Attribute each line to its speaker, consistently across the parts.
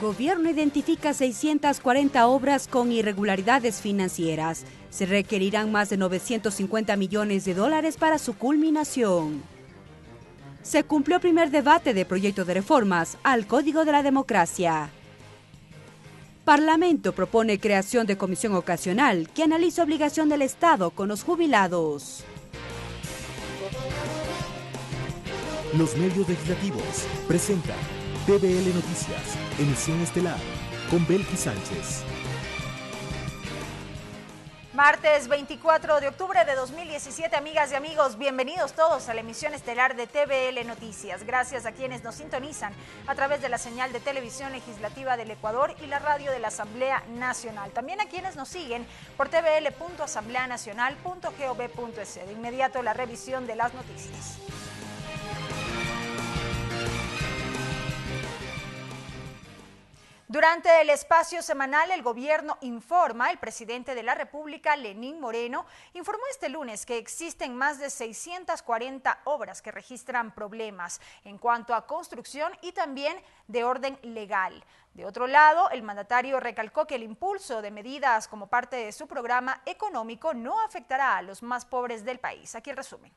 Speaker 1: Gobierno identifica 640 obras con irregularidades financieras. Se requerirán más de 950 millones de dólares para su culminación. Se cumplió el primer debate de proyecto de reformas al Código de la Democracia. Parlamento propone creación de comisión ocasional que analice obligación del Estado con los jubilados.
Speaker 2: Los medios legislativos presentan TVL Noticias, emisión estelar, con Belki Sánchez.
Speaker 3: Martes 24 de octubre de 2017, amigas y amigos, bienvenidos todos a la emisión estelar de TVL Noticias. Gracias a quienes nos sintonizan a través de la señal de televisión legislativa del Ecuador y la radio de la Asamblea Nacional. También a quienes nos siguen por tvl.asambleanacional.gov.es. De inmediato la revisión de las noticias. Durante el espacio semanal El Gobierno Informa, el presidente de la República, Lenín Moreno, informó este lunes que existen más de 640 obras que registran problemas en cuanto a construcción y también de orden legal. De otro lado, el mandatario recalcó que el impulso de medidas como parte de su programa económico no afectará a los más pobres del país. Aquí el resumen.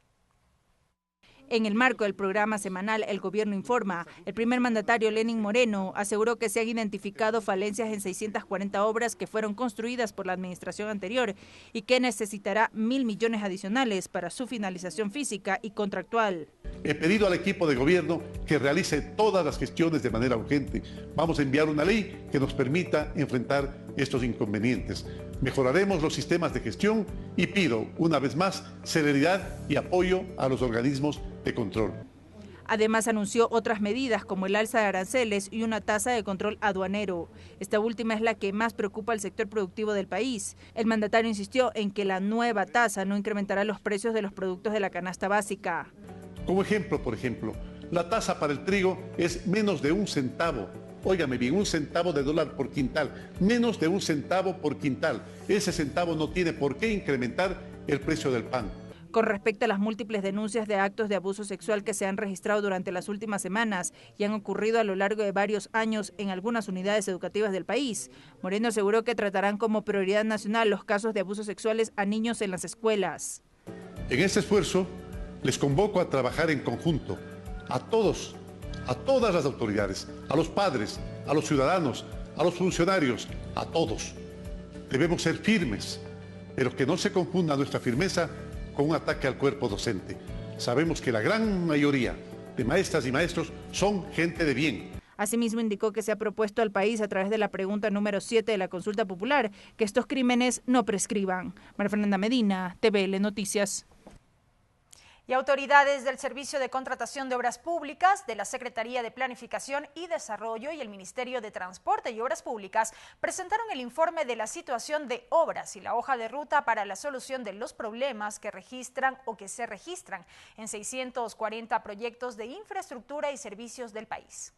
Speaker 4: En el marco del programa semanal El Gobierno Informa, el primer mandatario Lenín Moreno aseguró que se han identificado falencias en 640 obras que fueron construidas por la administración anterior y que necesitará 1.000 millones adicionales para su finalización física y contractual.
Speaker 5: He pedido al equipo de gobierno que realice todas las gestiones de manera urgente. Vamos a enviar una ley que nos permita enfrentar estos inconvenientes. Mejoraremos los sistemas de gestión y pido, una vez más, celeridad y apoyo a los organismos de control.
Speaker 4: Además, anunció otras medidas como el alza de aranceles y una tasa de control aduanero. Esta última es la que más preocupa al sector productivo del país. El mandatario insistió en que la nueva tasa no incrementará los precios de los productos de la canasta básica.
Speaker 5: Como ejemplo, por ejemplo, la tasa para el trigo es menos de 1 centavo. Óigame bien, 1 centavo de dólar por quintal, menos de 1 centavo por quintal. Ese centavo no tiene por qué incrementar el precio del pan.
Speaker 4: Con respecto a las múltiples denuncias de actos de abuso sexual que se han registrado durante las últimas semanas y han ocurrido a lo largo de varios años en algunas unidades educativas del país, Moreno aseguró que tratarán como prioridad nacional los casos de abusos sexuales a niños en las escuelas.
Speaker 5: En este esfuerzo, les convoco a trabajar en conjunto, a todos, a todas las autoridades, a los padres, a los ciudadanos, a los funcionarios, a todos. Debemos ser firmes, pero que no se confunda nuestra firmeza con un ataque al cuerpo docente. Sabemos que la gran mayoría de maestras y maestros son gente de bien.
Speaker 4: Asimismo, indicó que se ha propuesto al país a través de la pregunta número 7 de la consulta popular que estos crímenes no prescriban. María Fernanda Medina, TVL Noticias.
Speaker 3: Y autoridades del Servicio de Contratación de Obras Públicas, de la Secretaría de Planificación y Desarrollo y el Ministerio de Transporte y Obras Públicas presentaron el informe de la situación de obras y la hoja de ruta para la solución de los problemas que registran o que se registran en 640 proyectos de infraestructura y servicios del país.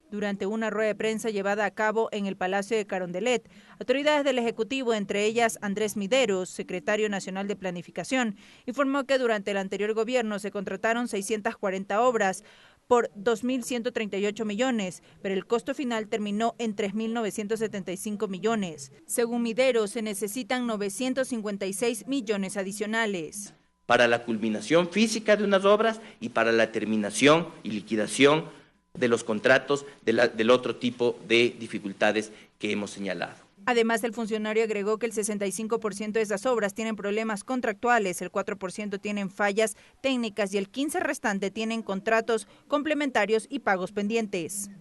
Speaker 4: Durante una rueda de prensa llevada a cabo en el Palacio de Carondelet, autoridades del Ejecutivo, entre ellas Andrés Mideros, secretario nacional de Planificación, informó que durante el anterior gobierno se contrataron 640 obras por 2.138 millones, pero el costo final terminó en 3.975 millones. Según Mideros, se necesitan 956 millones adicionales.
Speaker 6: Para la culminación física de unas obras y para la terminación y liquidación de los contratos del otro tipo de dificultades que hemos señalado.
Speaker 4: Además, el funcionario agregó que el 65% de esas obras tienen problemas contractuales, el 4% tienen fallas técnicas y el 15% restante tienen contratos complementarios y pagos pendientes.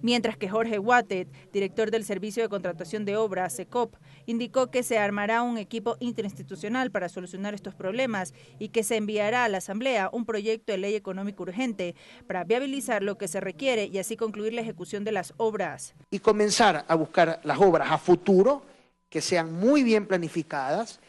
Speaker 4: Mientras que Jorge Wattet, director del Servicio de Contratación de Obras, SECOP, indicó que se armará un equipo interinstitucional para solucionar estos problemas y que se enviará a la Asamblea un proyecto de ley económica urgente para viabilizar lo que se requiere y así concluir la ejecución de las obras.
Speaker 7: Y comenzar a buscar las obras a futuro, que sean muy bien planificadas,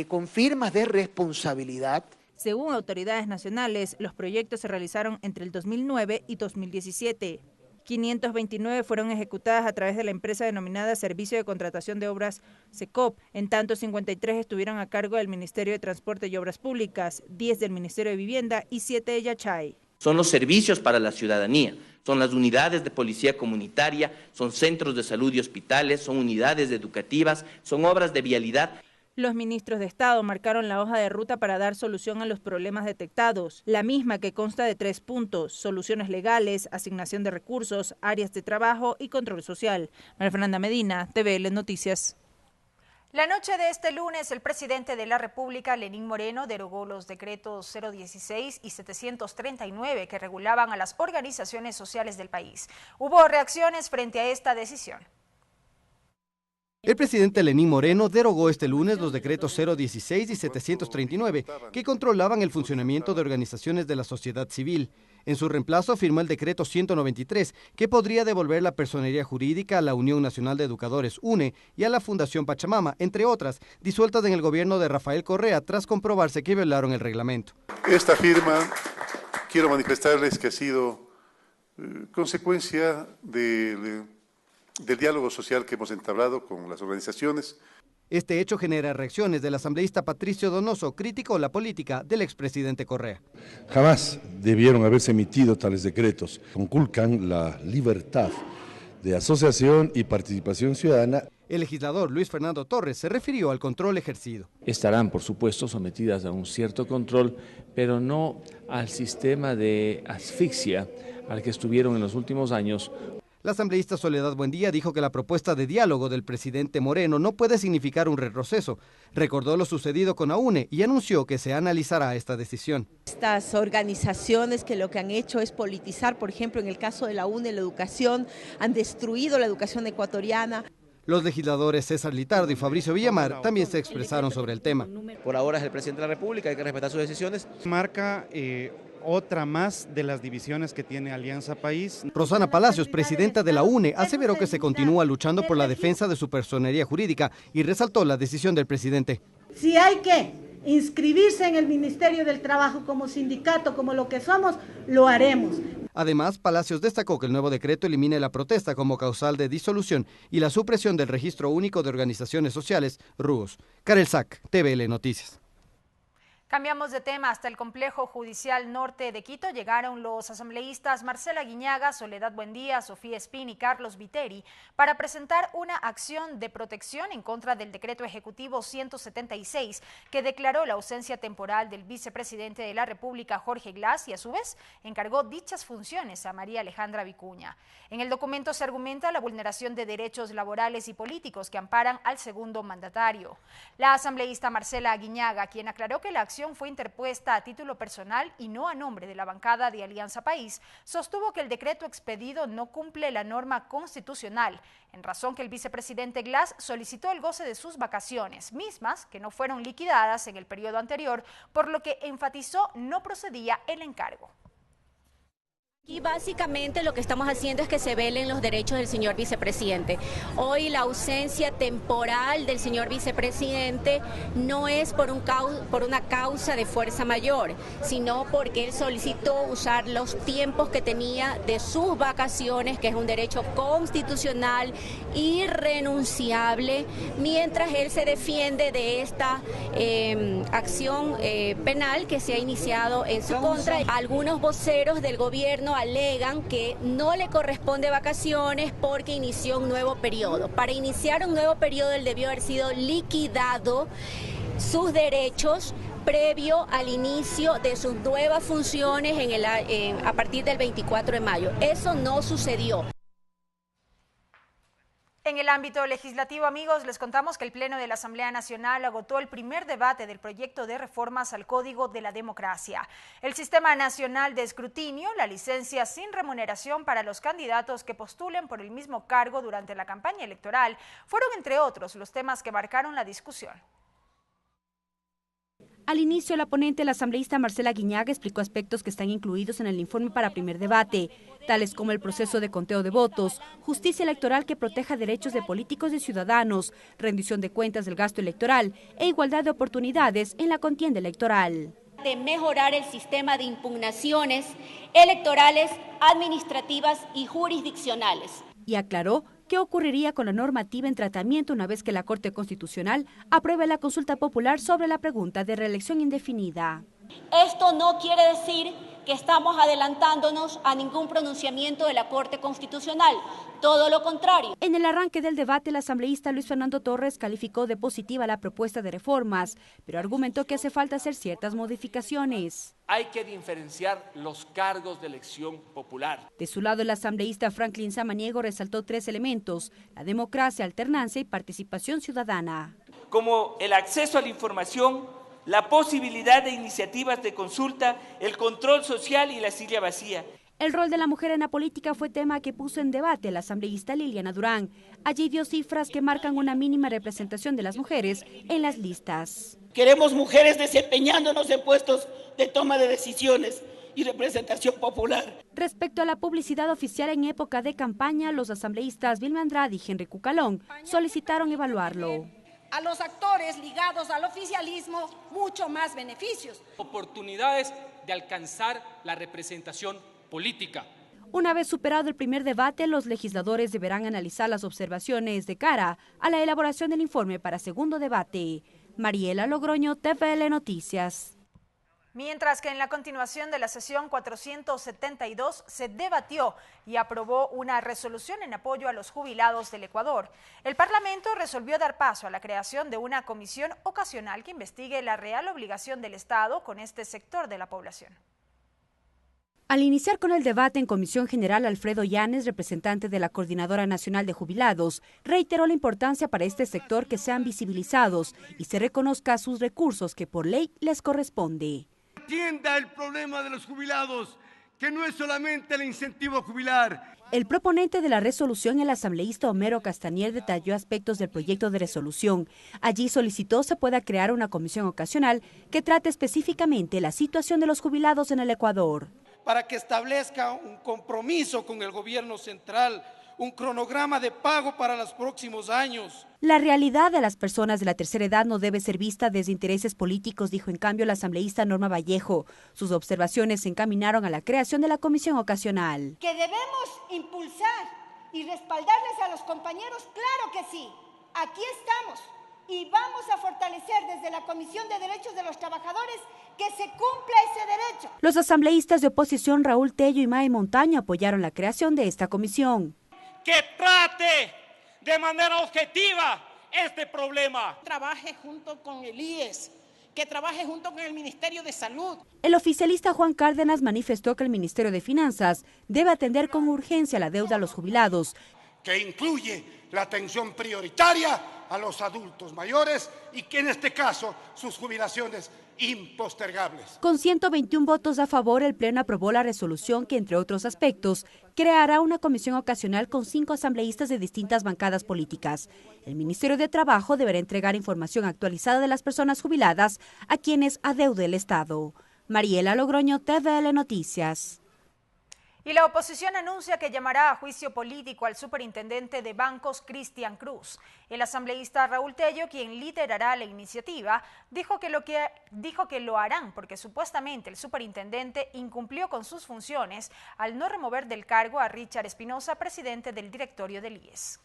Speaker 7: con firmas de responsabilidad.
Speaker 4: Según autoridades nacionales, los proyectos se realizaron entre el 2009 y 2017. 529 fueron ejecutadas a través de la empresa denominada Servicio de Contratación de Obras SECOP, en tanto 53 estuvieron a cargo del Ministerio de Transporte y Obras Públicas, 10 del Ministerio de Vivienda y 7 de Yachay.
Speaker 6: son los servicios para la ciudadanía, son las unidades de policía comunitaria, son centros de salud y hospitales, son unidades educativas, son obras de vialidad.
Speaker 4: Los ministros de Estado marcaron la hoja de ruta para dar solución a los problemas detectados, la misma que consta de 3 puntos: soluciones legales, asignación de recursos, áreas de trabajo y control social. María Fernanda Medina, TVL Noticias.
Speaker 3: La noche de este lunes, el presidente de la República, Lenín Moreno, derogó los decretos 016 y 739 que regulaban a las organizaciones sociales del país. Hubo reacciones frente a esta decisión.
Speaker 8: El presidente Lenín Moreno derogó este lunes los decretos 016 y 739 que controlaban el funcionamiento de organizaciones de la sociedad civil. En su reemplazo firmó el decreto 193 que podría devolver la personería jurídica a la Unión Nacional de Educadores, UNE, y a la Fundación Pachamama, entre otras, disueltas en el gobierno de Rafael Correa tras comprobarse que violaron el reglamento.
Speaker 5: Esta firma, quiero manifestarles que ha sido consecuencia del diálogo social que hemos entablado con las organizaciones.
Speaker 8: Este hecho genera reacciones del asambleísta Patricio Donoso, criticó la política del expresidente Correa.
Speaker 9: Jamás debieron haberse emitido tales decretos. Conculcan la libertad de asociación y participación ciudadana.
Speaker 8: El legislador Luis Fernando Torres se refirió al control ejercido.
Speaker 10: Estarán, por supuesto, sometidas a un cierto control, pero no al sistema de asfixia al que estuvieron en los últimos años.
Speaker 8: La asambleísta Soledad Buendía dijo que la propuesta de diálogo del presidente Moreno no puede significar un retroceso. Recordó lo sucedido con AUNE y anunció que se analizará esta decisión.
Speaker 11: Estas organizaciones que lo que han hecho es politizar, por ejemplo, en el caso de la UNE, la educación, han destruido la educación ecuatoriana.
Speaker 8: Los legisladores César Litardo y Fabricio Villamar también se expresaron sobre el tema.
Speaker 12: Por ahora es el presidente de la República, hay que respetar sus decisiones.
Speaker 13: Marca otra más de las divisiones que tiene Alianza País.
Speaker 8: Rosana Palacios, presidenta de la UNE, aseveró que se continúa luchando por la defensa de su personería jurídica y resaltó la decisión del presidente.
Speaker 14: Si hay que inscribirse en el Ministerio del Trabajo como sindicato, como lo que somos, lo haremos.
Speaker 8: Además, Palacios destacó que el nuevo decreto elimina la protesta como causal de disolución y la supresión del Registro Único de Organizaciones Sociales, RUOS. Karel Sack, TVL Noticias.
Speaker 3: Cambiamos de tema. Hasta el Complejo Judicial Norte de Quito llegaron los asambleístas Marcela Guiñaga, Soledad Buendía, Sofía Espín y Carlos Viteri para presentar una acción de protección en contra del decreto ejecutivo 176 que declaró la ausencia temporal del vicepresidente de la República, Jorge Glass, y a su vez encargó dichas funciones a María Alejandra Vicuña. En el documento se argumenta la vulneración de derechos laborales y políticos que amparan al segundo mandatario. La asambleísta Marcela Guiñaga, quien aclaró que la acción fue interpuesta a título personal y no a nombre de la bancada de Alianza País, sostuvo que el decreto expedido no cumple la norma constitucional, en razón que el vicepresidente Glass solicitó el goce de sus vacaciones, mismas que no fueron liquidadas en el periodo anterior, por lo que enfatizó no procedía el encargo.
Speaker 15: Y básicamente lo que estamos haciendo es que se velen los derechos del señor vicepresidente. Hoy la ausencia temporal del señor vicepresidente no es por una causa de fuerza mayor, sino porque él solicitó usar los tiempos que tenía de sus vacaciones, que es un derecho constitucional irrenunciable, mientras él se defiende de esta acción penal que se ha iniciado en su contra. Algunos voceros del gobierno alegan que no le corresponde vacaciones porque inició un nuevo periodo. Para iniciar un nuevo periodo él debió haber sido liquidado sus derechos previo al inicio de sus nuevas funciones a partir del 24 de mayo. Eso no sucedió.
Speaker 3: En el ámbito legislativo, amigos, les contamos que el Pleno de la Asamblea Nacional agotó el primer debate del proyecto de reformas al Código de la Democracia. El Sistema Nacional de Escrutinio, la licencia sin remuneración para los candidatos que postulen por el mismo cargo durante la campaña electoral, fueron, entre otros, los temas que marcaron la discusión.
Speaker 1: Al inicio, la ponente, la asambleísta Marcela Guiñaga, explicó aspectos que están incluidos en el informe para primer debate, tales como el proceso de conteo de votos, justicia electoral que proteja derechos de políticos y ciudadanos, rendición de cuentas del gasto electoral e igualdad de oportunidades en la contienda electoral.
Speaker 15: De mejorar el sistema de impugnaciones electorales, administrativas y jurisdiccionales.
Speaker 1: Y aclaró qué ocurriría con la normativa en tratamiento una vez que la Corte Constitucional apruebe la consulta popular sobre la pregunta de reelección indefinida.
Speaker 15: Esto no quiere decir que estamos adelantándonos a ningún pronunciamiento de la Corte Constitucional, todo lo contrario.
Speaker 1: En el arranque del debate, el asambleísta Luis Fernando Torres calificó de positiva la propuesta de reformas, pero argumentó que hace falta hacer ciertas modificaciones.
Speaker 16: Hay que diferenciar los cargos de elección popular.
Speaker 1: De su lado, el asambleísta Franklin Samaniego resaltó 3 elementos: la democracia, alternancia y participación ciudadana.
Speaker 17: Como el acceso a la información, la posibilidad de iniciativas de consulta, el control social y la silla vacía.
Speaker 1: El rol de la mujer en la política fue tema que puso en debate la asambleísta Liliana Durán. Allí dio cifras que marcan una mínima representación de las mujeres en las listas.
Speaker 17: Queremos mujeres desempeñándonos en puestos de toma de decisiones y representación popular.
Speaker 1: Respecto a la publicidad oficial en época de campaña, los asambleístas Vilma Andrade y Henry Cucalón solicitaron evaluarlo.
Speaker 18: A los actores ligados al oficialismo mucho más beneficios.
Speaker 16: Oportunidades de alcanzar la representación política.
Speaker 1: Una vez superado el primer debate, los legisladores deberán analizar las observaciones de cara a la elaboración del informe para segundo debate. Mariela Logroño, TVL Noticias.
Speaker 3: Mientras que en la continuación de la sesión 472 se debatió y aprobó una resolución en apoyo a los jubilados del Ecuador. El Parlamento resolvió dar paso a la creación de una comisión ocasional que investigue la real obligación del Estado con este sector de la población.
Speaker 1: Al iniciar con el debate en Comisión General, Alfredo Llanes, representante de la Coordinadora Nacional de Jubilados, reiteró la importancia para este sector que sean visibilizados y se reconozca sus recursos que por ley les corresponde.
Speaker 19: Atienda el problema de los jubilados, que no es solamente el incentivo jubilar.
Speaker 1: El proponente de la resolución, el asambleísta Homero Castañer, detalló aspectos del proyecto de resolución. Allí solicitó se pueda crear una comisión ocasional que trate específicamente la situación de los jubilados en el Ecuador.
Speaker 20: Para que establezca un compromiso con el gobierno central, un cronograma de pago para los próximos años.
Speaker 1: La realidad de las personas de la tercera edad no debe ser vista desde intereses políticos, dijo en cambio la asambleísta Norma Vallejo. Sus observaciones se encaminaron a la creación de la comisión ocasional.
Speaker 18: Que debemos impulsar y respaldarles a los compañeros, claro que sí. Aquí estamos y vamos a fortalecer desde la Comisión de Derechos de los Trabajadores que se cumpla ese derecho.
Speaker 1: Los asambleístas de oposición Raúl Tello y May Montaño apoyaron la creación de esta comisión.
Speaker 21: Que trate de manera objetiva este problema.
Speaker 18: Trabaje junto con el IES, que trabaje junto con el Ministerio de Salud.
Speaker 1: El oficialista Juan Cárdenas manifestó que el Ministerio de Finanzas debe atender con urgencia la deuda a los jubilados.
Speaker 19: Que incluye la atención prioritaria a los adultos mayores y que en este caso sus jubilaciones impostergables.
Speaker 1: Con 121 votos a favor, el Pleno aprobó la resolución que, entre otros aspectos, creará una comisión ocasional con 5 asambleístas de distintas bancadas políticas. El Ministerio de Trabajo deberá entregar información actualizada de las personas jubiladas a quienes adeude el Estado. Mariela Logroño, TVL Noticias.
Speaker 3: Y la oposición anuncia que llamará a juicio político al superintendente de bancos, Cristian Cruz. El asambleísta Raúl Tello, quien liderará la iniciativa, dijo que lo harán porque supuestamente el superintendente incumplió con sus funciones al no remover del cargo a Richard Espinosa, presidente del directorio del IES.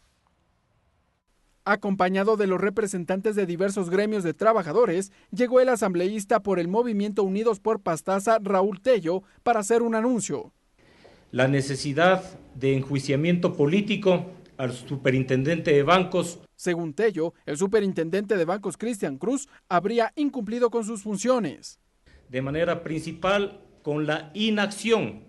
Speaker 22: Acompañado de los representantes de diversos gremios de trabajadores, llegó el asambleísta por el Movimiento Unidos por Pastaza, Raúl Tello, para hacer un anuncio.
Speaker 23: La necesidad de enjuiciamiento político al superintendente de bancos.
Speaker 22: Según Tello, el superintendente de bancos Cristian Cruz habría incumplido con sus funciones.
Speaker 23: De manera principal con la inacción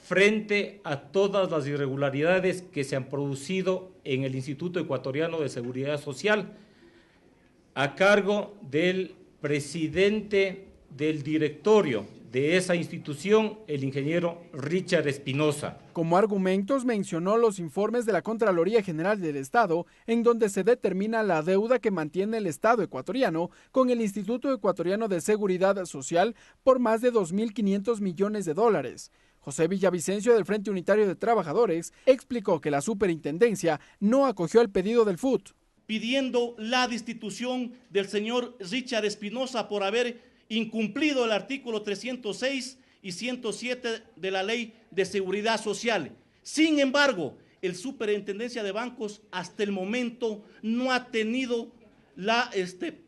Speaker 23: frente a todas las irregularidades que se han producido en el Instituto Ecuatoriano de Seguridad Social, a cargo del presidente del directorio de esa institución, el ingeniero Richard Espinosa.
Speaker 22: Como argumentos mencionó los informes de la Contraloría General del Estado, en donde se determina la deuda que mantiene el Estado ecuatoriano con el Instituto Ecuatoriano de Seguridad Social por más de 2.500 millones de dólares. José Villavicencio, del Frente Unitario de Trabajadores, explicó que la superintendencia no acogió el pedido del FUT.
Speaker 24: Pidiendo la destitución del señor Richard Espinosa por haber incumplido el artículo 306 y 107 de la Ley de Seguridad Social. Sin embargo, el Superintendencia de Bancos hasta el momento no ha tenido la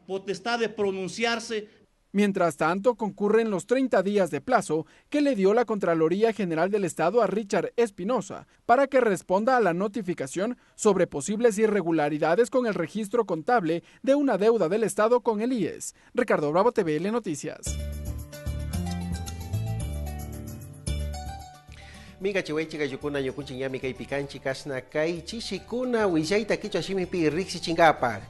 Speaker 24: potestad de pronunciarse.
Speaker 22: Mientras tanto, concurren los 30 días de plazo que le dio la Contraloría General del Estado a Richard Espinosa para que responda a la notificación sobre posibles irregularidades con el registro contable de una deuda del Estado con el IES. Ricardo Bravo, TVL Noticias.
Speaker 2: Miga chihuaychiga yukuna yukunchi yami kay picanchi kasna kay chishikuna willaita kichwa shimipi riksi chingapa.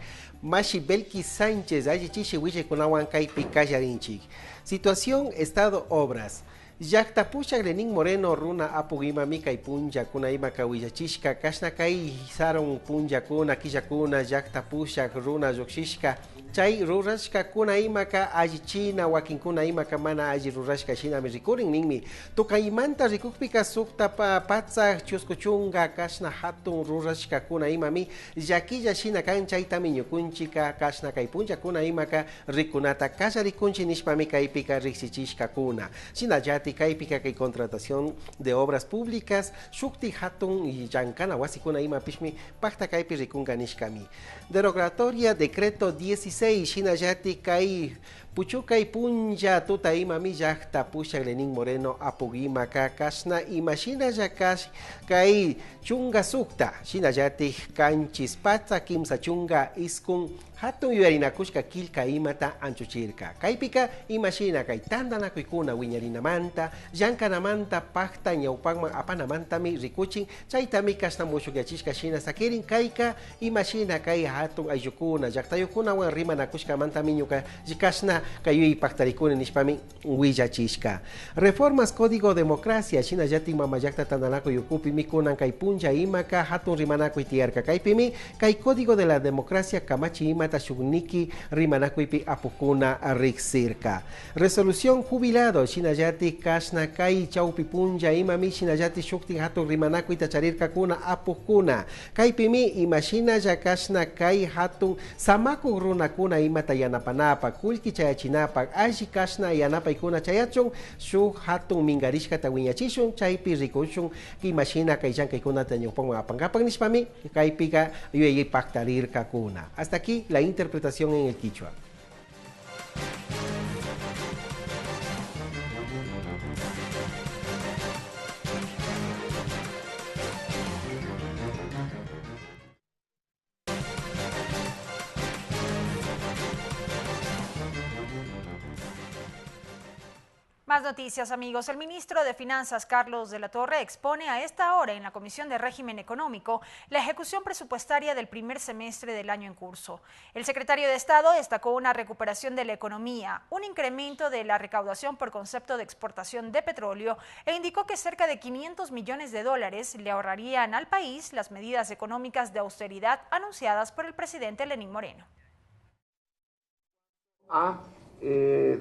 Speaker 2: Mashi Belki Sánchez, allí chichi wiche kunawan kay picallarinchi. Situación, estado, obras. Yaktapucha Lenín Moreno runa apugima mika y punja kuna ima kawillachishka kashna kai saron punja kuna kishakuna yaktapusha runa yokshishka chay rurashka kuna imaka aji china wakin kuna imaka mana aji rurashka shina mi rikurin ningmi tukaimanta rikukpika sukta patsa chuskuchunga kashna hatun rurashka kuna imami yakilla shina kan chay tamiño kunchika kashna kai punja kuna imaka rikunata kasha rikunchi nishpami kaipika riksichishka kuna shina yati kaipika kay contratación de obras públicas shukti hatun y yankana wasikuna ima pishmi pakta kaipi rikunga nishkami derogatoria decreto 16 Shinayati kai Puchukai punja tuta ima mi yakta pusha Lenín Moreno apugima kakashna imashina yakash kai chunga sukta shinayati kanchis patsa kimsa chunga iskun hatun yuarinakushka kilka imata anchuchirka kaipika imashina kai tandana kuikuna wiñarina manta yankana manta pakta ñaupagman apanamanta mi rikuchin chaitami kashna mushugyachishka shina sakirin kaika imashina kai hatun ayukuna yaktayukuna wan rimanakushka manta miñuka jikashna kayui paktarikuni nishpami huillachishka. Reformas Código Democracia China yati mamayakta tananako yukupi mikunan kay punja imaka hatun rimanako itiarka kaypimi kay Código de la Democracia kamachi imata shugniki rimanako ipi apukuna riksirka. Resolución jubilado China yati kashna kay chaupi punja imami China yati shukti hatun rimanako itacharirka kuna apukuna kaypimi imashina yakashna kay hatun samaku runakuna imata yanapanapa kulki chayachinapak ashi kashna yanapay kuna chayachun shuk hatun mingarishka tawiñachishun chaypi rikushun kimashina kayllankay kuna tañuponga apangapan nishpami kaypika yueyi paktarirka kuna. Hasta aquí la interpretación en el quichua.
Speaker 3: Más noticias, amigos. El ministro de Finanzas, Carlos de la Torre, expone a esta hora en la Comisión de Régimen Económico la ejecución presupuestaria del primer semestre del año en curso. El secretario de Estado destacó una recuperación de la economía, un incremento de la recaudación por concepto de exportación de petróleo e indicó que cerca de 500 millones de dólares le ahorrarían al país las medidas económicas de austeridad anunciadas por el presidente Lenín Moreno.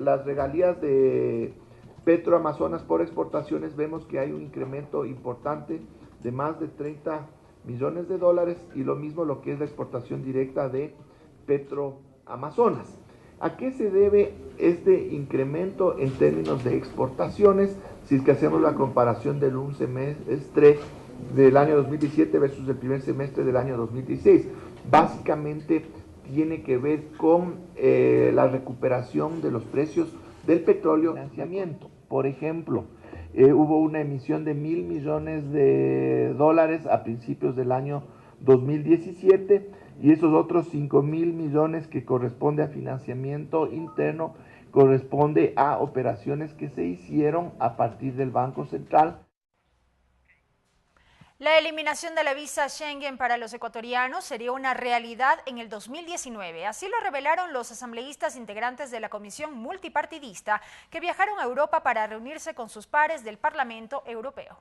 Speaker 4: Las regalías de Petroamazonas por exportaciones vemos que hay un incremento importante de más de 30 millones de dólares y lo mismo lo que es la exportación directa de Petroamazonas. ¿A qué se debe este incremento en términos de exportaciones? Si es que hacemos la comparación del un semestre del año 2017 versus el primer semestre del año 2016. Básicamente tiene que ver con la recuperación de los precios del petróleo. Financiamiento. Por ejemplo, hubo una emisión de 1.000 millones de dólares a principios del año 2017 y esos otros 5.000 millones que corresponde a financiamiento interno corresponde a operaciones que se hicieron a partir del Banco Central.
Speaker 3: La eliminación de la visa Schengen para los ecuatorianos sería una realidad en el 2019. Así lo revelaron los asambleístas integrantes de la Comisión Multipartidista que viajaron a Europa para reunirse con sus pares del Parlamento Europeo.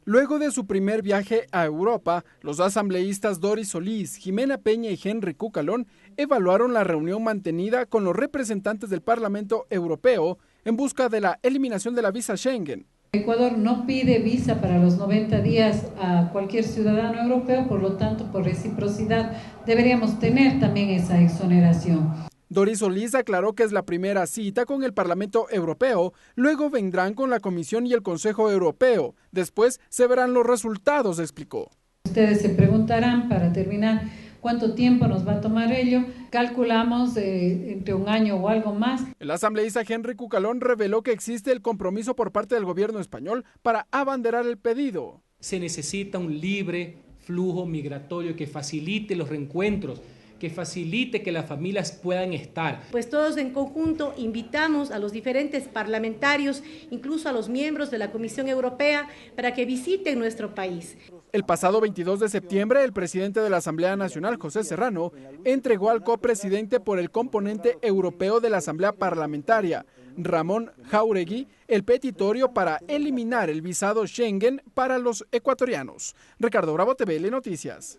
Speaker 22: Luego de su primer viaje a Europa, los asambleístas Doris Solís, Jimena Peña y Henry Cucalón evaluaron la reunión mantenida con los representantes del Parlamento Europeo en busca de la eliminación de la visa Schengen.
Speaker 6: Ecuador no pide visa para los 90 días a cualquier ciudadano europeo, por lo tanto, por reciprocidad, deberíamos tener también esa exoneración.
Speaker 22: Doris Solís aclaró que es la primera cita con el Parlamento Europeo, luego vendrán con la Comisión y el Consejo Europeo, después se verán los resultados, explicó.
Speaker 6: Ustedes se preguntarán, para terminar, ¿Cuánto tiempo nos va a tomar ello? Calculamos entre un año o algo más.
Speaker 22: El asambleísta Henry Cucalón reveló que existe el compromiso por parte del gobierno español para abanderar el pedido.
Speaker 5: Se necesita un libre flujo migratorio que facilite los reencuentros, que facilite que las familias puedan estar.
Speaker 7: Pues todos en conjunto invitamos a los diferentes parlamentarios, incluso a los miembros de la Comisión Europea, para que visiten nuestro país.
Speaker 22: El pasado 22 de septiembre, el presidente de la Asamblea Nacional, José Serrano, entregó al copresidente por el componente europeo de la Asamblea Parlamentaria, Ramón Jáuregui, el petitorio para eliminar el visado Schengen para los ecuatorianos. Ricardo Bravo, TVL Noticias.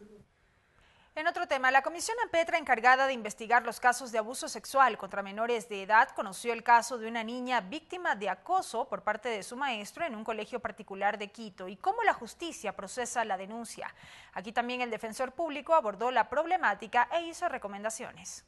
Speaker 3: En otro tema, la Comisión AMPETRA, encargada de investigar los casos de abuso sexual contra menores de edad, conoció el caso de una niña víctima de acoso por parte de su maestro en un colegio particular de Quito y cómo la justicia procesa la denuncia. Aquí también el defensor público abordó la problemática e hizo recomendaciones.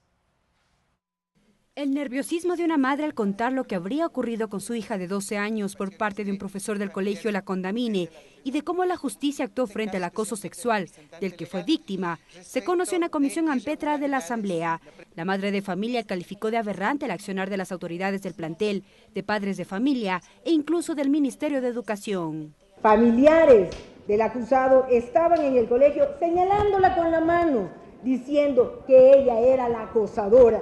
Speaker 1: El nerviosismo de una madre al contar lo que habría ocurrido con su hija de 12 años por parte de un profesor del colegio La Condamine y de cómo la justicia actuó frente al acoso sexual del que fue víctima, se conoció en la Comisión AMPETRA de la Asamblea. La madre de familia calificó de aberrante el accionar de las autoridades del plantel, de padres de familia e incluso del Ministerio de Educación.
Speaker 9: Familiares del acusado estaban en el colegio señalándola con la mano, diciendo que ella era la acosadora.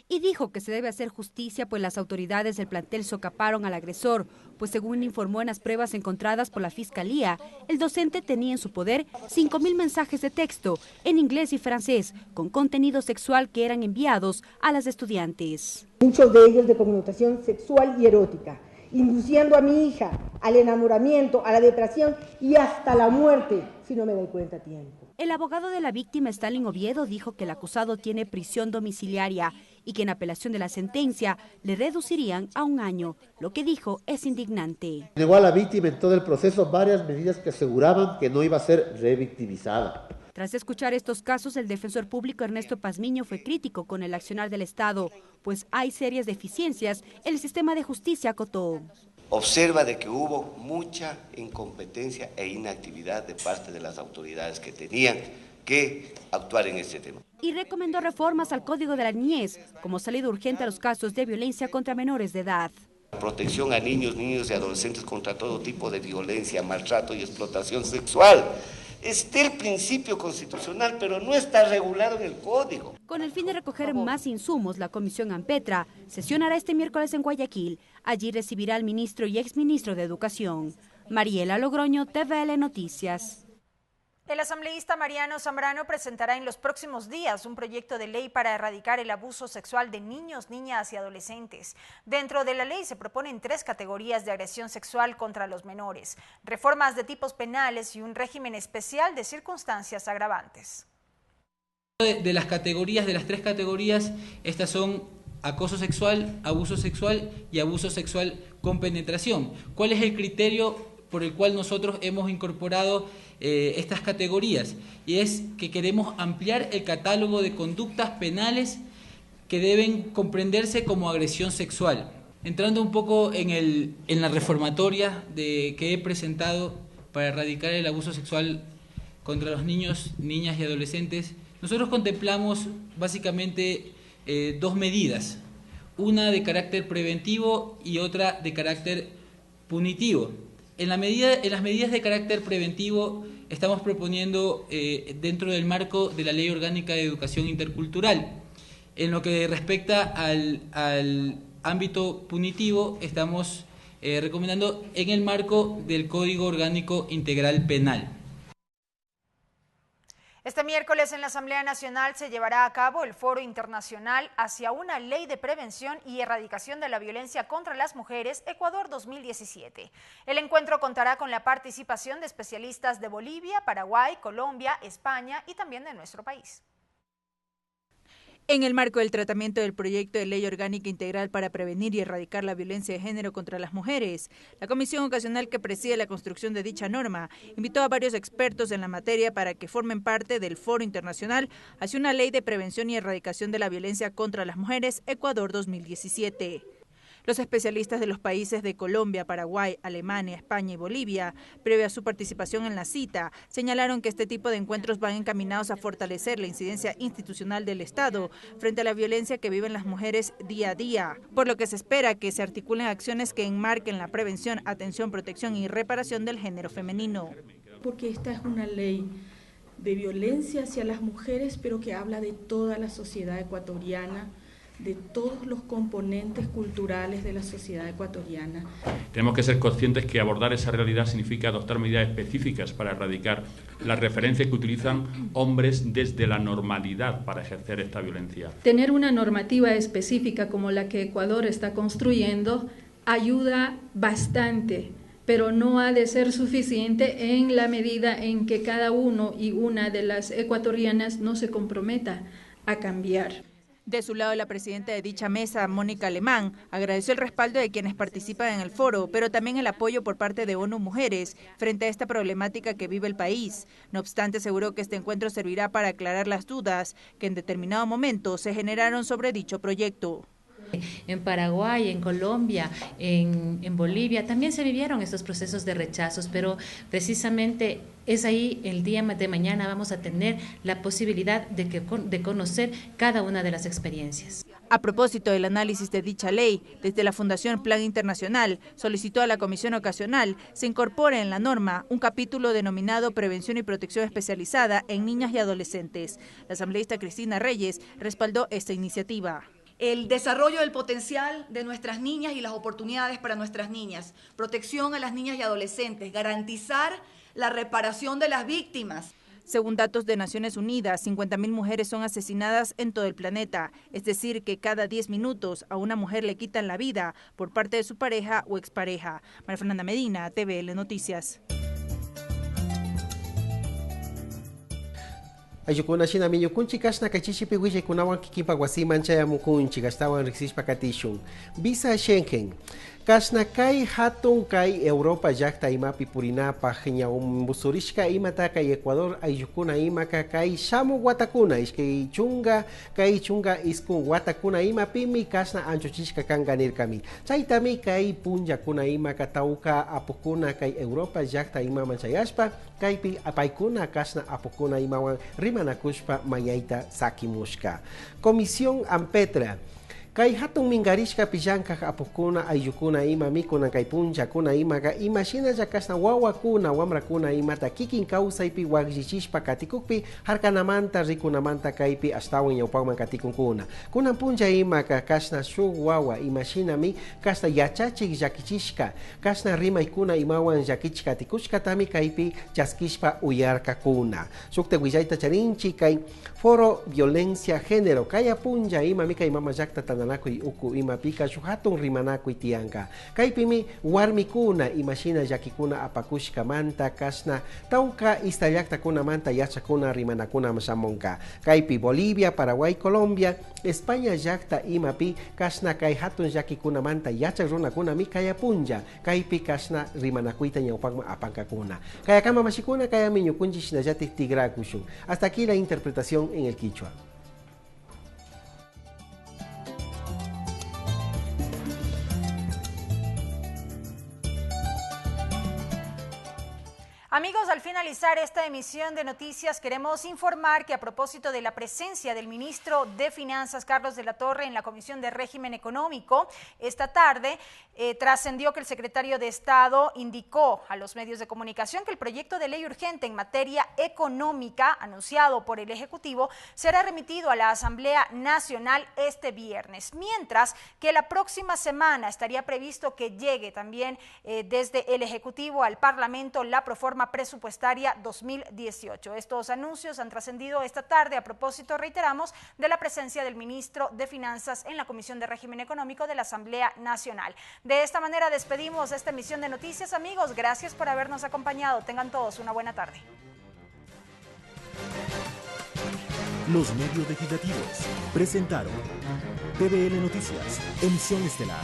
Speaker 1: Y dijo que se debe hacer justicia, pues las autoridades del plantel socaparon al agresor, pues según informó en las pruebas encontradas por la Fiscalía, el docente tenía en su poder 5.000 mensajes de texto en inglés y francés con contenido sexual que eran enviados a las estudiantes.
Speaker 9: Muchos de ellos de connotación sexual y erótica, induciendo a mi hija al enamoramiento, a la depresión y hasta la muerte, si no me doy cuenta a tiempo.
Speaker 1: El abogado de la víctima, Stalin Oviedo, dijo que el acusado tiene prisión domiciliaria y que en apelación de la sentencia le reducirían a 1 año. Lo que dijo es indignante.
Speaker 10: Negó a la víctima en todo el proceso varias medidas que aseguraban que no iba a ser revictimizada.
Speaker 1: Tras escuchar estos casos, el defensor público Ernesto Pazmiño fue crítico con el accionar del Estado, pues hay serias deficiencias en el sistema de justicia, acotó.
Speaker 25: Observa de que hubo mucha incompetencia e inactividad de parte de las autoridades que tenían que actuar en este tema.
Speaker 1: Y recomendó reformas al Código de la Niñez, como salida urgente a los casos de violencia contra menores de edad.
Speaker 25: Protección a niños y adolescentes contra todo tipo de violencia, maltrato y explotación sexual. Está el principio constitucional, pero no está regulado en el Código.
Speaker 1: Con el fin de recoger más insumos, la Comisión AMPETRA sesionará este miércoles en Guayaquil. Allí recibirá al ministro y exministro de Educación. Mariela Logroño, TVL Noticias.
Speaker 3: El asambleísta Mariano Zambrano presentará en los próximos días un proyecto de ley para erradicar el abuso sexual de niños, niñas y adolescentes. Dentro de la ley se proponen 3 categorías de agresión sexual contra los menores, reformas de tipos penales y un régimen especial de circunstancias agravantes.
Speaker 26: De las categorías, de las 3 categorías, estas son acoso sexual, abuso sexual y abuso sexual con penetración. ¿Cuál es el criterio por el cual nosotros hemos incorporado estas categorías? Y es que queremos ampliar el catálogo de conductas penales que deben comprenderse como agresión sexual. Entrando un poco en la reformatoria que he presentado para erradicar el abuso sexual contra los niños, niñas y adolescentes, nosotros contemplamos básicamente 2 medidas, una de carácter preventivo y otra de carácter punitivo. En las medidas de carácter preventivo estamos proponiendo dentro del marco de la Ley Orgánica de Educación Intercultural. En lo que respecta al ámbito punitivo, estamos recomendando en el marco del Código Orgánico Integral Penal.
Speaker 3: Este miércoles en la Asamblea Nacional se llevará a cabo el Foro Internacional hacia una Ley de Prevención y Erradicación de la Violencia contra las Mujeres, Ecuador 2017. El encuentro contará con la participación de especialistas de Bolivia, Paraguay, Colombia, España y también de nuestro país.
Speaker 27: En el marco del tratamiento del proyecto de Ley Orgánica Integral para prevenir y erradicar la violencia de género contra las mujeres, la comisión ocasional que preside la construcción de dicha norma invitó a varios expertos en la materia para que formen parte del Foro Internacional hacia una Ley de Prevención y Erradicación de la Violencia contra las Mujeres, Ecuador 2017. Los especialistas de los países de Colombia, Paraguay, Alemania, España y Bolivia, previo a su participación en la cita, señalaron que este tipo de encuentros van encaminados a fortalecer la incidencia institucional del Estado frente a la violencia que viven las mujeres día a día, por lo que se espera que se articulen acciones que enmarquen la prevención, atención, protección y reparación del género femenino.
Speaker 8: Porque esta es una ley de violencia hacia las mujeres, pero que habla de toda la sociedad ecuatoriana, de todos los componentes culturales de la sociedad ecuatoriana.
Speaker 11: Tenemos que ser conscientes que abordar esa realidad significa adoptar medidas específicas para erradicar las referencias que utilizan hombres desde la normalidad para ejercer esta violencia.
Speaker 6: Tener una normativa específica como la que Ecuador está construyendo ayuda bastante, pero no ha de ser suficiente en la medida en que cada uno y una de las ecuatorianas no se comprometa a cambiar.
Speaker 27: De su lado, la presidenta de dicha mesa, Mónica Alemán, agradeció el respaldo de quienes participan en el foro, pero también el apoyo por parte de ONU Mujeres frente a esta problemática que vive el país. No obstante, aseguró que este encuentro servirá para aclarar las dudas que en determinado momento se generaron sobre dicho proyecto.
Speaker 12: En Paraguay, en Colombia, en Bolivia, también se vivieron estos procesos de rechazos, pero precisamente es ahí el día de mañana vamos a tener la posibilidad de conocer cada una de las experiencias.
Speaker 27: A propósito del análisis de dicha ley, desde la Fundación Plan Internacional solicitó a la Comisión Ocasional se incorpore en la norma un capítulo denominado Prevención y Protección Especializada en Niñas y Adolescentes. La asambleísta Cristina Reyes respaldó esta iniciativa.
Speaker 13: El desarrollo del potencial de nuestras niñas y las oportunidades para nuestras niñas, protección a las niñas y adolescentes, garantizar la reparación de las víctimas.
Speaker 27: Según datos de Naciones Unidas, 50.000 mujeres son asesinadas en todo el planeta, es decir, que cada 10 minutos a una mujer le quitan la vida por parte de su pareja o expareja. María Fernanda Medina, TVL Noticias.
Speaker 2: Ayukuna shina miñukunchi kasna kachichipi wille kunawan kikipa wasiman chayamukunchi kastawan riksishpa katishun. Visa Schengen. Kasna kai hatun kai Europa llaqta imapi purinapaq ñawmusurishka imata kay Ecuador ayukuna imaka kay shamu watakuna iskay chunga iskun watakuna imapimi kasna anchuchishka kanga nirkami. Chaytami kay punllakuna imaka tawka apukuna kay Europa llaqta imaman chayashpa kaypi apaykuna kasna apukuna imawan rimanakushpa mañayta sakimushka. Comisión Ampetra. Kay hatun mingarishka pillankaq apukuna aylukuna ima mikuna kay punchakuna imaka imashina kasna wawakuna wamrakuna imata kikin kawsaypi waqllichishpa katikukpi harkanamanta rikunamanta kaypi astawan ñawpaqman katikunkuna. Kunan puncha imaka kasna shuk wawa imashinami kasna yachachik llakichishka kasna rimaykuna imawan llakichik katikushkatami kaypi chaskishpa uyarkakuna. Sukte willayta charinchi kay foro violencia género kaya puncha imami kay mama llaqta tananakuy uku imapika shuk hatun rimanakuy tiyanka. Kaypimi warmikuna imashina llakikuna apakushkamanta kasna tawka istallaqtakunamanta yachakuna rimanakuna shamunka. Kaypi Bolivia, Paraguay, Colombia, España llaqta imapi kasna kay hatun llakikunamanta yachak runakunami kaya puncha kaypi kasna rimanakuyta ñawpaqman apankakuna. Kaya kama mashikuna kaya miñukunchi shinallatik tigrakushun. Hasta aquí la interpretación en el Quichua.
Speaker 3: Amigos, al finalizar esta emisión de noticias queremos informar que a propósito de la presencia del ministro de Finanzas, Carlos de la Torre, en la Comisión de Régimen Económico, esta tarde trascendió que el secretario de Estado indicó a los medios de comunicación que el proyecto de ley urgente en materia económica anunciado por el Ejecutivo será remitido a la Asamblea Nacional este viernes, mientras que la próxima semana estaría previsto que llegue también desde el Ejecutivo al Parlamento la proforma presupuestaria 2018. Estos anuncios han trascendido esta tarde a propósito, reiteramos, de la presencia del ministro de Finanzas en la Comisión de Régimen Económico de la Asamblea Nacional. De esta manera despedimos esta emisión de noticias, amigos. Gracias por habernos acompañado. Tengan todos una buena tarde.
Speaker 14: Los medios legislativos presentaron TVL Noticias, emisión estelar.